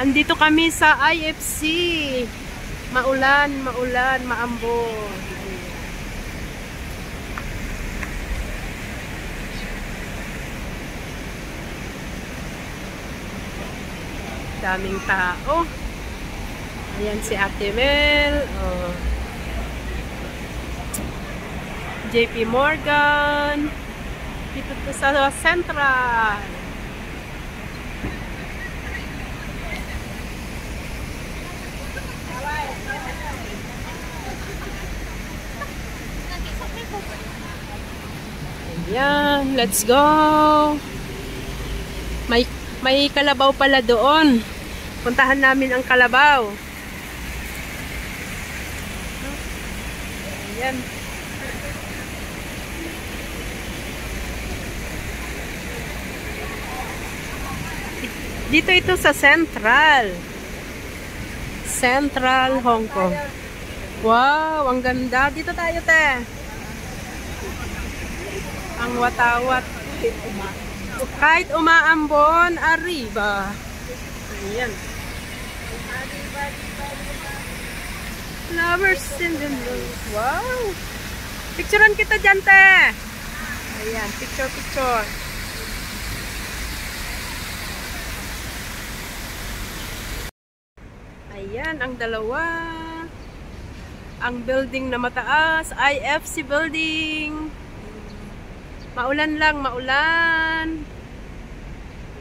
Andito kami sa IFC. Maulan, maambon. Daming tao. Ayan si Ate Mel. Oh. JP Morgan. Dito to sa Central. Ayan, let's go. May kalabaw pala doon. Puntahan namin ang kalabaw. Ayan. Dito ito sa Central. Central, Hong Kong. Wow, ang ganda. Dito tayo, te. Ang watawat. Kahit umaambon, arriba. Ayan. Flowers in the moon. Wow. Picturean kita dyan, te. Ayan, picture. Ayan, ang dalawa. Ang building na mataas, IFC building. Maulan lang, maulan.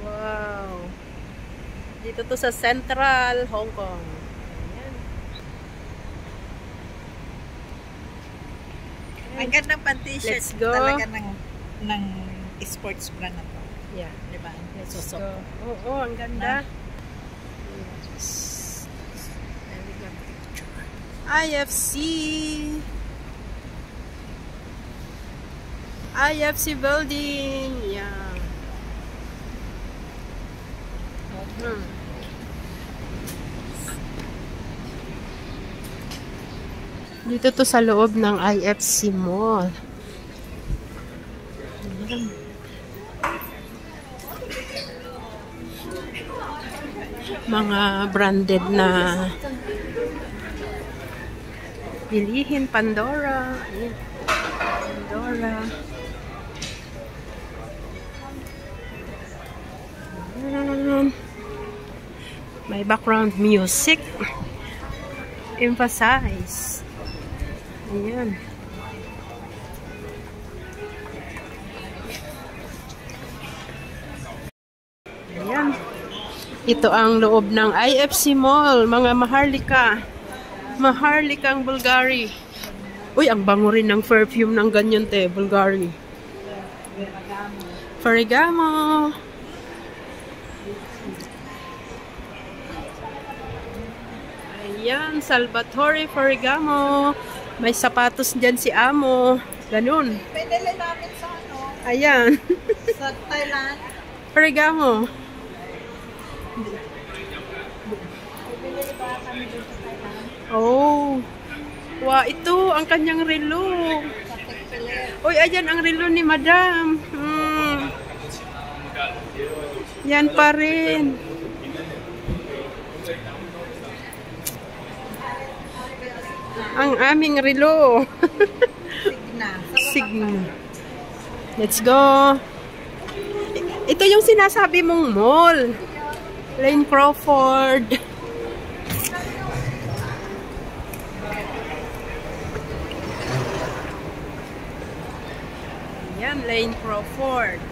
Wow. Dito to sa Central, Hong Kong. Ayan. Ang gandang pan-t-shirt. Let's go. Talaga ng sports brand na to. Yeah. Diba? Let's go. Oo, ang ganda. Yes. IFC building. Yeah. Dito to sa loob ng IFC Mall. Ayan. Mga branded na bilihin, Pandora. Ayan. Pandora. Ayan. May background music. Emphasize. Ayan. Ayan. Ito ang loob ng IFC Mall. Mga Maharlika. Maharlikang Bulgari. Uy, ang bango rin ng perfume ng ganyan, te. Bulgari. Ferragamo. Ayan, Salvatore Ferragamo. May sapatos dyan si Amo. Ganun. Pwede lang namin sa ano? Ayan. Sa Thailand. Ferragamo. Bibili ba kami dito sa Thailand? Oh. Wow, ito ang kanyang relo. Sa Tekpele. Uy, ayan ang relo ni Madam. Yan pa rin. Ang aming relo. Signa. Let's go. Ito yung sinasabi mong mall. Lane Crawford. Yan, Lane Crawford.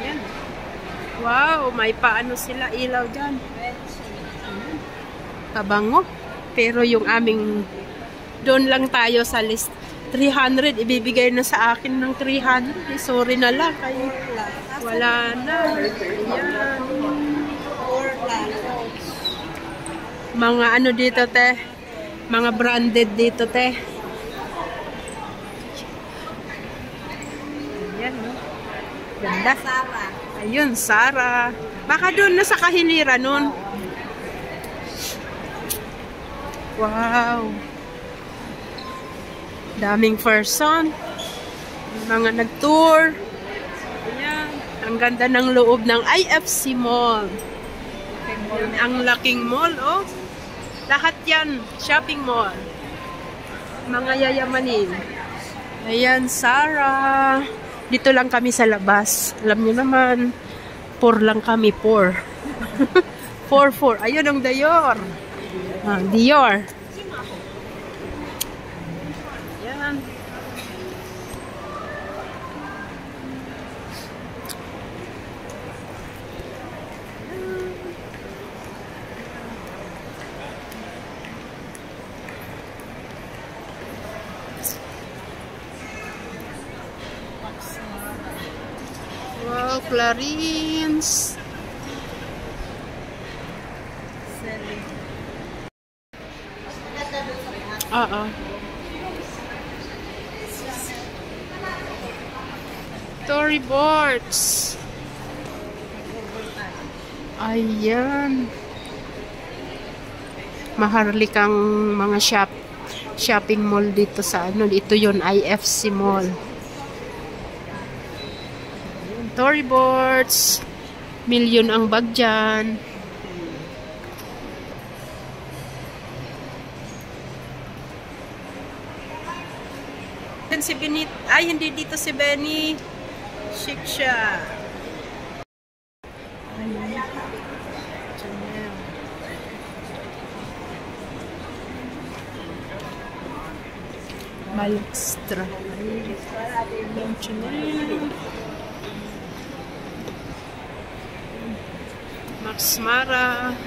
Yan. Wow, may paano sila ilaw dyan. Kabango. Pero yung aming doon lang tayo sa list 300, ibibigay na sa akin ng 300. Sorry na lang. Kaya wala na. Ayan. Mga ano dito, te. Mga branded dito, te. Ayan, no? Ganda. Sarah. Ayun, Sarah. Baka doon na sa kahiliran nun. Wow. Daming person. Mga nag-tour. Ayan. Ang ganda ng loob ng IFC Mall. Ang laking mall, oh. Lahat yan, shopping mall. Mga yayamanin. Ayan, Sarah. Dito lang kami sa labas. Alam niyo naman, poor lang kami, poor. 4-4. Ayun ang Dior. Dior. Ayan. Wow, Clarins. Storyboards. Ayan. Maharlikang mga shopping mall dito sa ano. Ito yon IFC Mall. Storyboards. Milyon ang bag dyan. Si Benit, ay hindi dito si Benny. Chic siya. Malextra. Max Mara.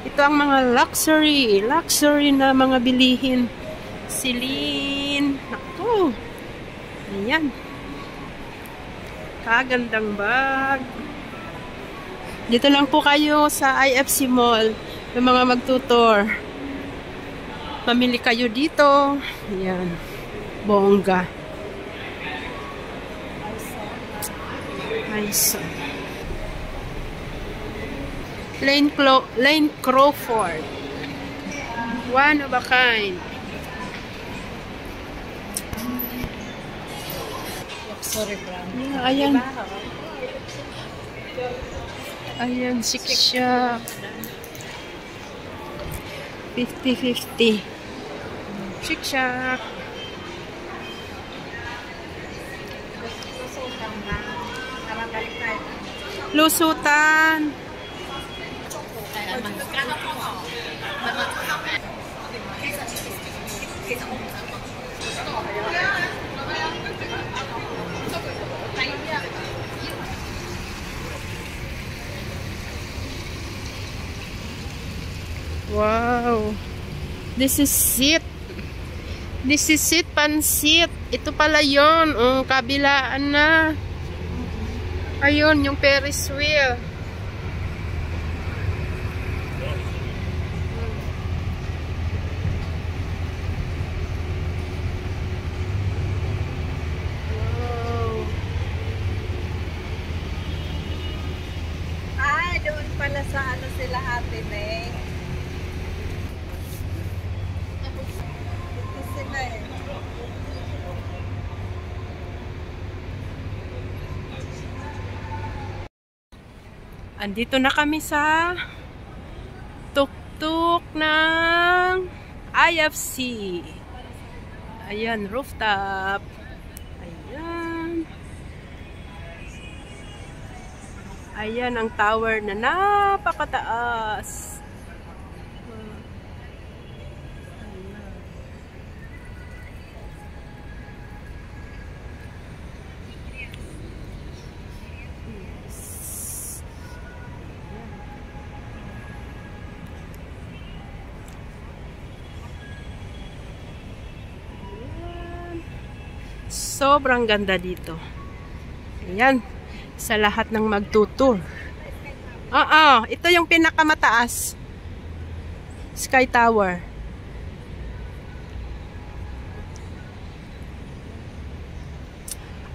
Ito ang mga luxury na mga bilihin. Celine. Naku. Ayan. Kagandang bag. Dito lang po kayo sa IFC Mall. Yung mga magtutor. Mamili kayo dito. Ayan. Bongga. Nice. Lane Crawford. One of a kind. Sorry, brand. Yeah, ayan. Ayan, 6 siya. 50-50. 6 siya. Lusutan. Wow. This is it. This is it, pansit. Ito pala yun. Kabilaan na. Ayun, yung Ferris wheel. Wow. Ay, doon pala sa ano sila Ate May. Ito sila eh. Andito na kami sa tuk-tuk ng IFC. Ayan, rooftop. Ayan. Ayan ang tower na napakataas. Sobrang ganda dito. Ayan. Sa lahat ng magtutur. Ito yung pinakamataas. Sky Tower.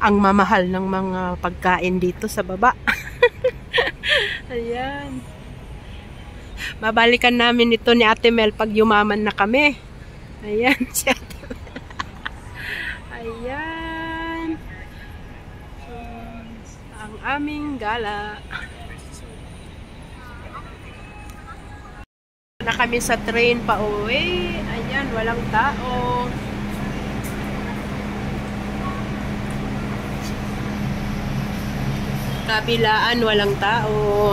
Ang mamahal ng mga pagkain dito sa baba. Ayan. Babalikan namin ito ni Ate Mel pag yumaman na kami. Ayan, si Ate Mel. Ayan. Ang aming gala. Na kami sa train pa uwi. Ayan, walang tao. Kabilaan, walang tao.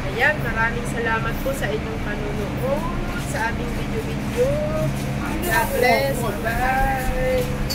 Ayan, maraming salamat po sa inyong panunood sa aming video-video. God bless. Bye!